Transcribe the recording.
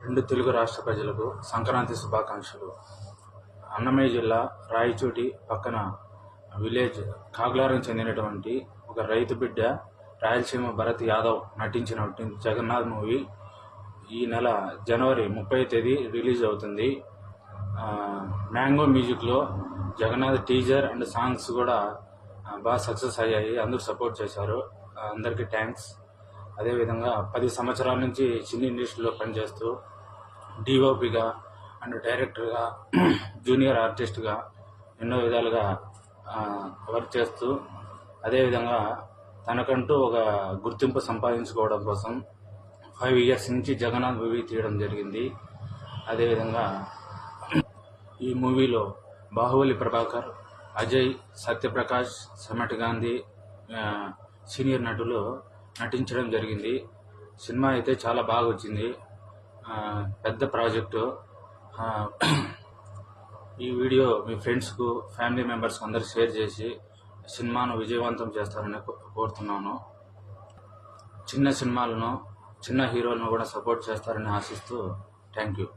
రెండు తెలుగు రాష్ట్ర ప్రజలకు సంక్రాంతి శుభాకాంక్షలు. అన్నమయ్య జిల్లా రాయచోటి పక్కన విలేజ్ కాగ్లారం చెందినటువంటి ఒక రైతు బిడ్డ రాయలసీమ భరత్ యాదవ్ నటించినటువంటి జగన్నాథ్ మూవీ ఈ నెల జనవరి 30వ తేదీ రిలీజ్ అవుతుంది. మ్యాంగో మ్యూజిక్లో జగన్నాథ్ టీజర్ అండ్ సాంగ్స్ కూడా బాగా సక్సెస్ అయ్యాయి. అందరూ సపోర్ట్ చేశారు. అందరికీ థ్యాంక్స్. అదేవిధంగా 10 సంవత్సరాల నుంచి సినీ ఇండస్ట్రీలో పనిచేస్తూ డిఓపిగా అండ్ డైరెక్టర్గా జూనియర్ ఆర్టిస్ట్గా ఎన్నో విధాలుగా వర్క్ చేస్తూ అదేవిధంగా తనకంటూ ఒక గుర్తింపు సంపాదించుకోవడం కోసం 5 years నుంచి జగన్నాథ్ మూవీ తీయడం జరిగింది. అదేవిధంగా ఈ మూవీలో బాహుబలి ప్రభాకర్, అజయ్, సత్యప్రకాష్, సమటి గాంధీ సీనియర్ నటులు నటించడం జరిగింది. సినిమా అయితే చాలా బాగా వచ్చింది. పెద్ద ప్రాజెక్టు. ఈ వీడియో మీ ఫ్రెండ్స్కు, ఫ్యామిలీ మెంబర్స్కి అందరూ షేర్ చేసి సినిమాను విజయవంతం చేస్తారని కోరుతున్నాను. చిన్న సినిమాలను, చిన్న హీరోలను కూడా సపోర్ట్ చేస్తారని ఆశిస్తూ థ్యాంక్ యూ.